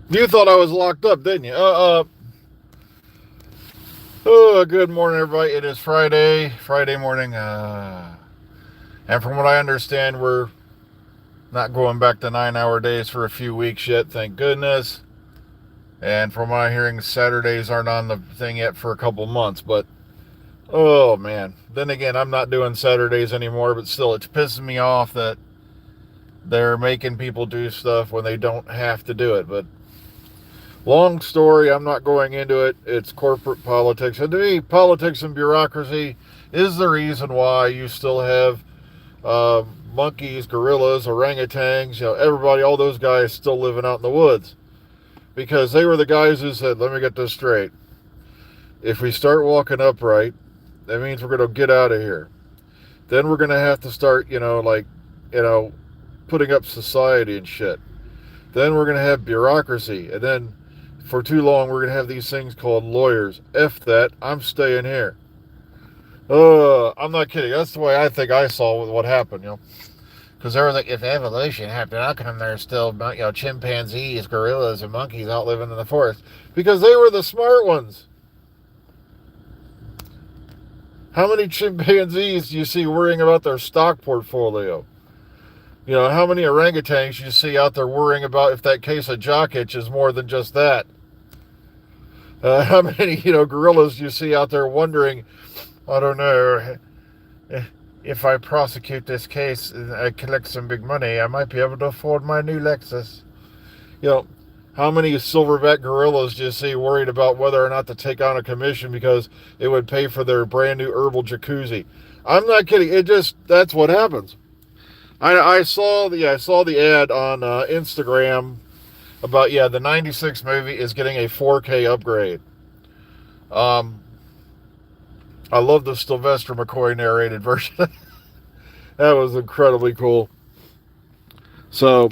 You thought I was locked up, didn't you? Good morning, everybody. It is Friday morning. And from what I understand, we're not going back to 9 hour days for a few weeks yet, thank goodness. And from what I'm hearing, Saturdays aren't on the thing yet for a couple months. But, oh man. Then again, I'm not doing Saturdays anymore, but still, it's pissing me off that they're making people do stuff when they don't have to do it. But long story, I'm not going into it. It's corporate politics. And to me, politics and bureaucracy is the reason why you still have monkeys, gorillas, orangutans, everybody, all those guys still living out in the woods. Because they were the guys who said, let me get this straight. If we start walking upright, that means we're going to get out of here. Then we're going to have to start, putting up society and shit. Then we're going to have bureaucracy. And then for too long, we're going to have these things called lawyers. F that. I'm staying here. I'm not kidding. That's the way I think I saw what happened. Because they were like, if evolution happened, how come there's still, chimpanzees, gorillas, and monkeys out living in the forest? Because they were the smart ones. How many chimpanzees do you see worrying about their stock portfolio? How many orangutans you see out there worrying about if that case of jock itch is more than just that? How many, gorillas do you see out there wondering, I don't know, if I prosecute this case and I collect some big money, I might be able to afford my new Lexus. You know, how many silverback gorillas do you see worried about whether or not to take on a commission because it would pay for their brand new herbal jacuzzi? I'm not kidding. That's what happens. I saw the ad on Instagram about the '96 movie is getting a 4K upgrade. Um, I love the Sylvester McCoy narrated version. That was incredibly cool. So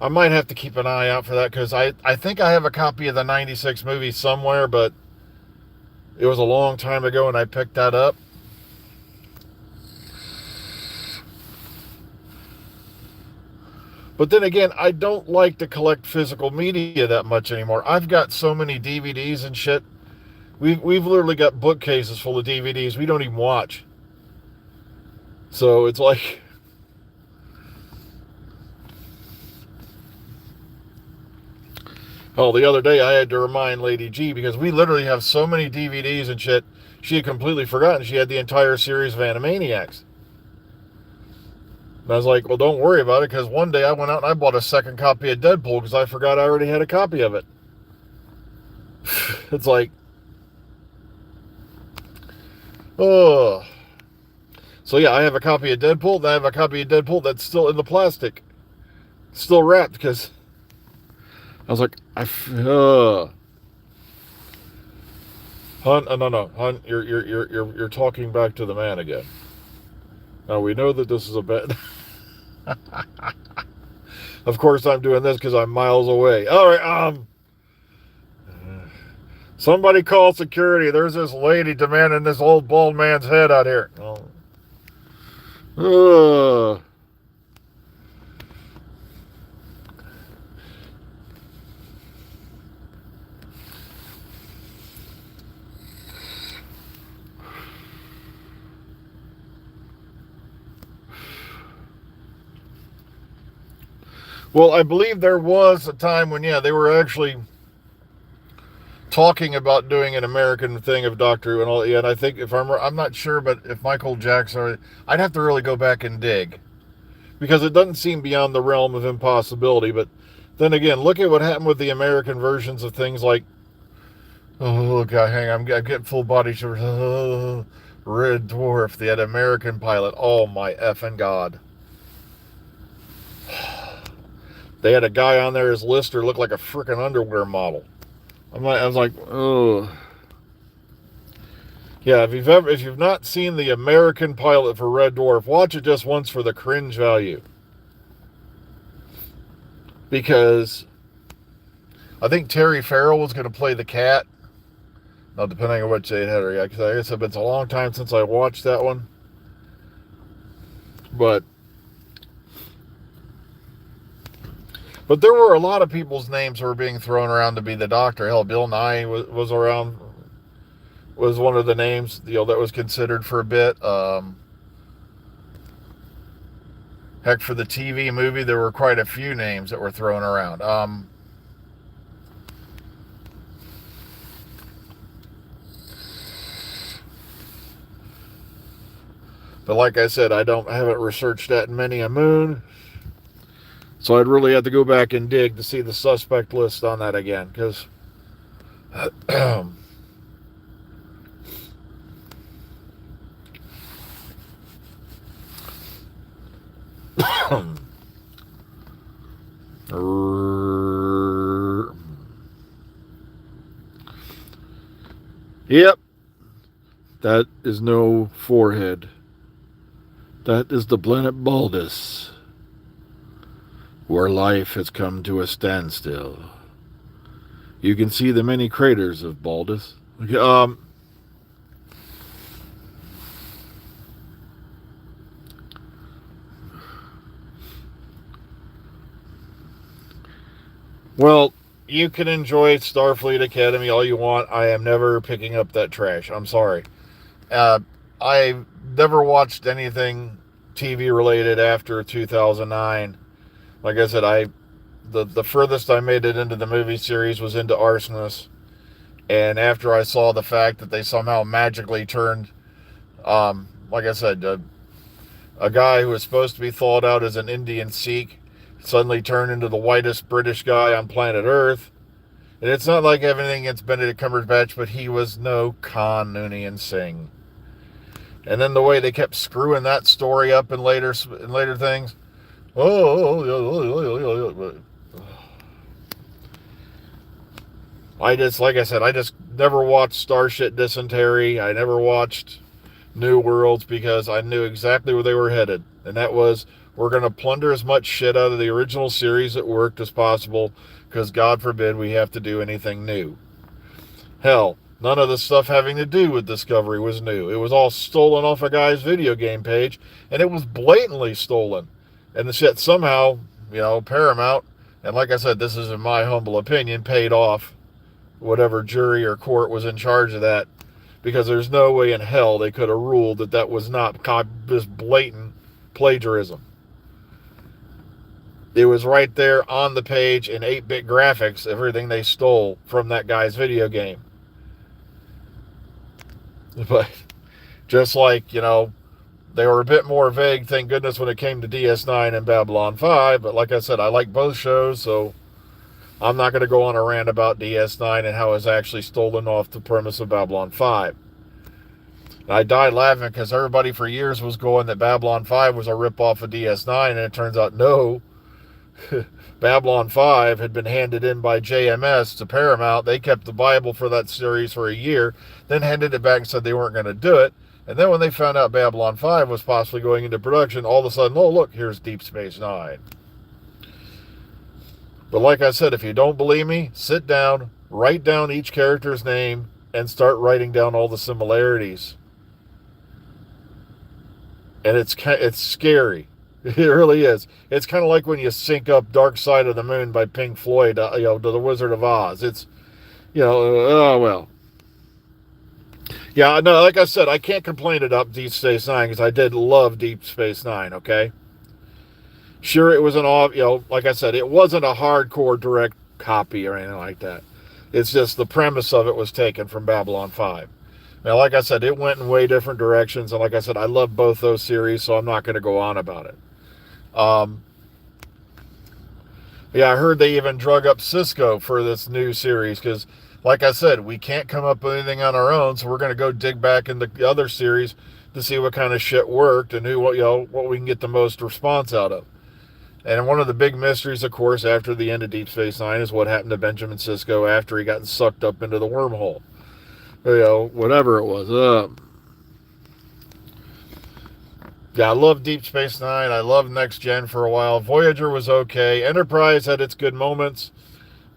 I might have to keep an eye out for that because I think I have a copy of the '96 movie somewhere, but it was a long time ago and I picked that up. But then again, I don't like to collect physical media that much anymore. I've got so many DVDs and shit. We've literally got bookcases full of DVDs we don't even watch. So it's like, oh, the other day I had to remind Lady G because we literally have so many DVDs and shit. She had completely forgotten she had the entire series of Animaniacs. And I was like, well, don't worry about it because one day I went out and I bought a second copy of Deadpool because I forgot I already had a copy of it. It's like, oh. So yeah, I have a copy of Deadpool. And I have a copy of Deadpool that's still in the plastic, still wrapped because I was like, Hunt, no, Hunt, you're talking back to the man again. Now we know that this is a bad. Of course, I'm doing this because I'm miles away. All right, somebody call security. There's this lady demanding this old bald man's head out here. Oh. Well, I believe there was a time when, they were actually talking about doing an American thing of Doctor Who and all. Yeah, and I think I'm not sure, but if Michael Jackson, I'd have to really go back and dig because it doesn't seem beyond the realm of impossibility. But then again, look at what happened with the American versions of things like, oh god, hang on, I'm getting full body shivers. Red Dwarf, the American pilot. Oh my effing god. They had a guy on there, his Lister looked like a freaking underwear model. I was like, oh. Yeah, if you've not seen the American pilot for Red Dwarf, watch it just once for the cringe value. Because I think Terry Farrell was going to play the cat. Now, depending on which they had her, because I guess it's a long time since I watched that one. But But there were a lot of people's names who were being thrown around to be the Doctor. Hell, Bill Nye was around, was one of the names, that was considered for a bit. Heck, for the TV movie, there were quite a few names that were thrown around. But like I said, I haven't researched that in many a moon. So I'd really have to go back and dig to see the suspect list on that again, because yep, that is no forehead. That is the planet Baldus, where life has come to a standstill. You can see the many craters of Baldus. Well, you can enjoy Starfleet Academy all you want. I am never picking up that trash. I'm sorry. I've never watched anything TV related after 2009. Like I said, the furthest I made it into the movie series was into Arsonist. And after I saw the fact that they somehow magically turned, like I said, a guy who was supposed to be thought out as an Indian Sikh suddenly turned into the whitest British guy on planet Earth. And it's not like everything against Benedict Cumberbatch, but he was no Khan Noonien Singh. And then the way they kept screwing that story up in later things. Like I said, I just never watched Starship Dysentery. I never watched New Worlds because I knew exactly where they were headed. And that was, we're going to plunder as much shit out of the original series that worked as possible, because God forbid we have to do anything new. Hell, none of the stuff having to do with Discovery was new. It was all stolen off a guy's video game page, and it was blatantly stolen. And the shit somehow, Paramount, and like I said, this is in my humble opinion, paid off whatever jury or court was in charge of that, because there's no way in hell they could have ruled that was not this blatant plagiarism. It was right there on the page in 8-bit graphics, everything they stole from that guy's video game. But just like, they were a bit more vague, thank goodness, when it came to DS9 and Babylon 5. But like I said, I like both shows, so I'm not going to go on a rant about DS9 and how it's actually stolen off the premise of Babylon 5. And I died laughing because everybody for years was going that Babylon 5 was a ripoff of DS9, and it turns out no. Babylon 5 had been handed in by JMS to Paramount. They kept the Bible for that series for a year, then handed it back and said they weren't going to do it. And then when they found out Babylon 5 was possibly going into production, all of a sudden, oh, look, here's Deep Space Nine. But like I said, if you don't believe me, sit down, write down each character's name, and start writing down all the similarities. And it's scary. It really is. It's kind of like when you sync up Dark Side of the Moon by Pink Floyd, to The Wizard of Oz. It's, oh, well. Yeah, no, like I said, I can't complain about Deep Space Nine because I did love Deep Space Nine, okay? Sure, it was like I said, it wasn't a hardcore direct copy or anything like that. It's just the premise of it was taken from Babylon 5. Now, like I said, it went in way different directions, and like I said, I love both those series, so I'm not going to go on about it. Yeah, I heard they even drug up Cisco for this new series because, like I said, we can't come up with anything on our own, so we're going to go dig back into the other series to see what kind of shit worked and what we can get the most response out of. And one of the big mysteries, of course, after the end of Deep Space Nine is what happened to Benjamin Sisko after he got sucked up into the wormhole. Whatever it was. Yeah, I love Deep Space Nine. I love Next Gen for a while. Voyager was okay. Enterprise had its good moments,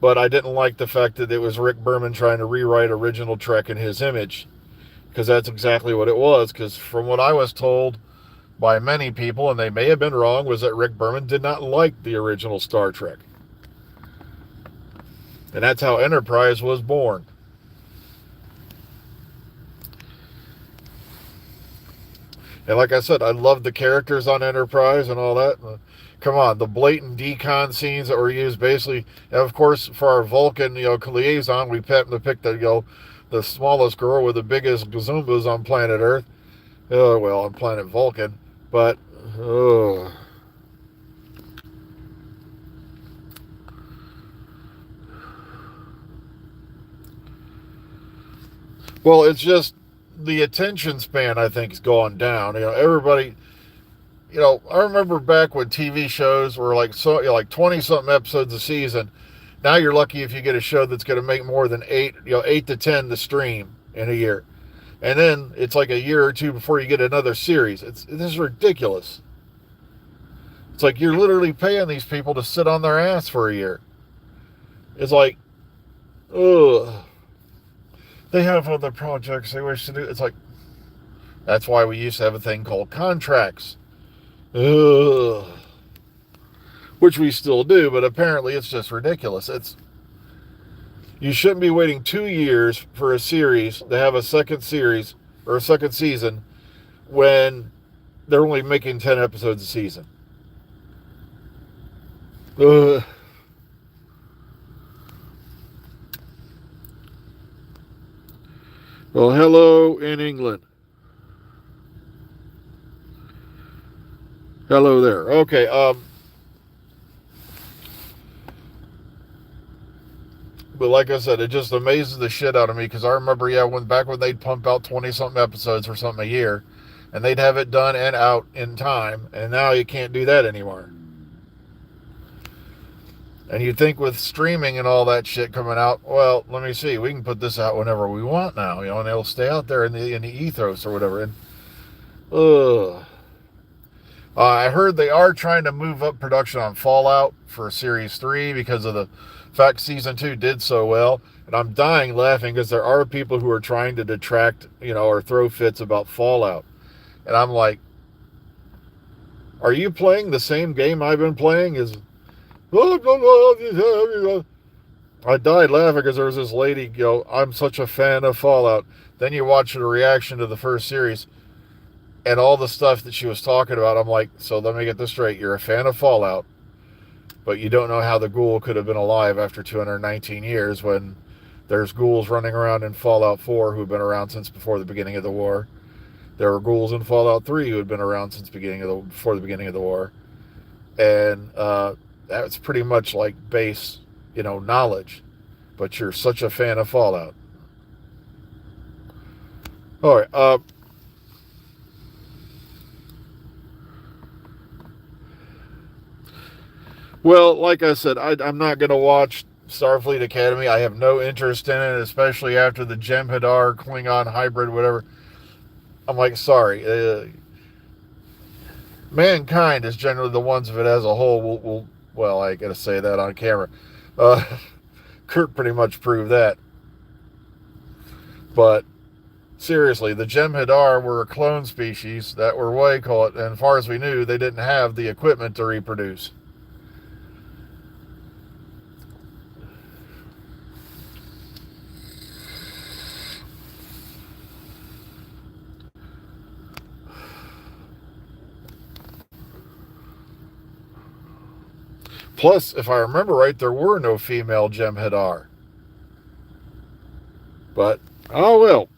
but I didn't like the fact that it was Rick Berman trying to rewrite original Trek in his image, because that's exactly what it was. Because from what I was told by many people, and they may have been wrong, was that Rick Berman did not like the original Star Trek. And that's how Enterprise was born. And like I said, I love the characters on Enterprise and all that. Come on, the blatant decon scenes that were used basically, and of course, for our Vulcan, liaison, we happened to pick the smallest girl with the biggest gazoombas on planet Earth. Well, on planet Vulcan. But, well, it's just the attention span, I think, is going down. Everybody, I remember back when TV shows were like 20 something episodes a season. Now you're lucky if you get a show that's going to make more than 8 to 10 to stream in a year. And then it's like a year or two before you get another series. This is ridiculous. It's like you're literally paying these people to sit on their ass for a year. It's like, ugh. They have other projects they wish to do. It's like, that's why we used to have a thing called contracts. Ugh. Which we still do, but apparently it's just ridiculous. You shouldn't be waiting 2 years for a series to have a second series or a second season when they're only making 10 episodes a season. Ugh. Well, hello in England. Hello there. Okay, but like I said, it just amazes the shit out of me because I remember, back when they'd pump out 20-something episodes or something a year, and they'd have it done and out in time, and now you can't do that anymore. And you'd think with streaming and all that shit coming out, well, let me see, we can put this out whenever we want now, and it'll stay out there in the ethos or whatever. And I heard they are trying to move up production on Fallout for Series 3 because of the fact Season 2 did so well. And I'm dying laughing because there are people who are trying to detract, or throw fits about Fallout. And I'm like, are you playing the same game I've been playing? I died laughing because there was this lady, I'm such a fan of Fallout. Then you watch the reaction to the first series and all the stuff that she was talking about. I'm like, so let me get this straight. You're a fan of Fallout, but you don't know how the ghoul could have been alive after 219 years when there's ghouls running around in Fallout 4 who've been around since before the beginning of the war. There were ghouls in Fallout 3 who had been around since before the beginning of the war. And that's pretty much like base, knowledge. But you're such a fan of Fallout. All right. Well, like I said, I'm not going to watch Starfleet Academy. I have no interest in it, especially after the Jem'Hadar, Klingon hybrid, whatever. I'm like, sorry. Mankind is generally the ones of it as a whole well, I got to say that on camera. Kirk pretty much proved that. But seriously, the Jem'Hadar were a clone species that were what you call it, and as far as we knew, they didn't have the equipment to reproduce. Plus, if I remember right, there were no female Jem'Hadar. But, oh well.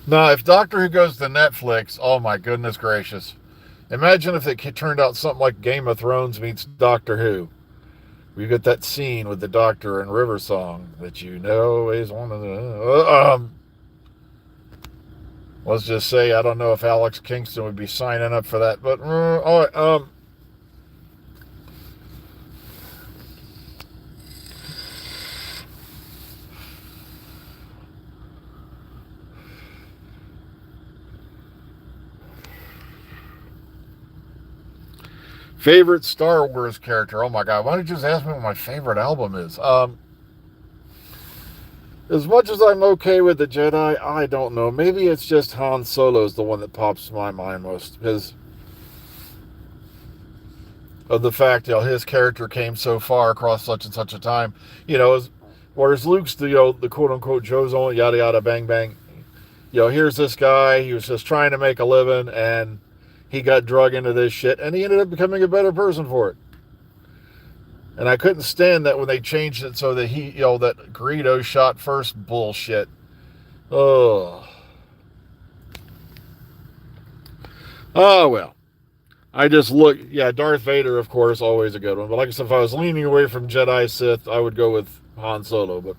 Now, if Doctor Who goes to Netflix, oh my goodness gracious. Imagine if it turned out something like Game of Thrones meets Doctor Who. We get that scene with the Doctor and River Song that is one of the... let's just say, I don't know if Alex Kingston would be signing up for that, but all right, favorite Star Wars character. Oh my God, why don't you just ask me what my favorite album is? As much as I'm okay with the Jedi, I don't know. Maybe it's just Han Solo's the one that pops to my mind most. Because of the fact, his character came so far across such and such a time. Whereas Luke's the quote unquote Joe's only yada yada bang bang. Here's this guy. He was just trying to make a living, and he got drug into this shit, and he ended up becoming a better person for it. And I couldn't stand that when they changed it so that that Greedo shot first bullshit. Oh. Oh, well. I just look, Darth Vader, of course, always a good one. But like I said, if I was leaning away from Jedi Sith, I would go with Han Solo. But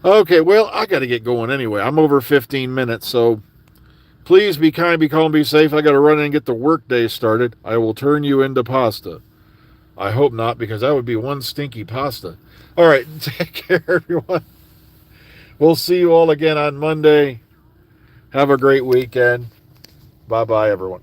okay, well, I got to get going anyway. I'm over 15 minutes, so please be kind, be calm, be safe. I got to run in and get the workday started. I will turn you into pasta. I hope not, because that would be one stinky pasta. All right, take care, everyone. We'll see you all again on Monday. Have a great weekend. Bye-bye, everyone.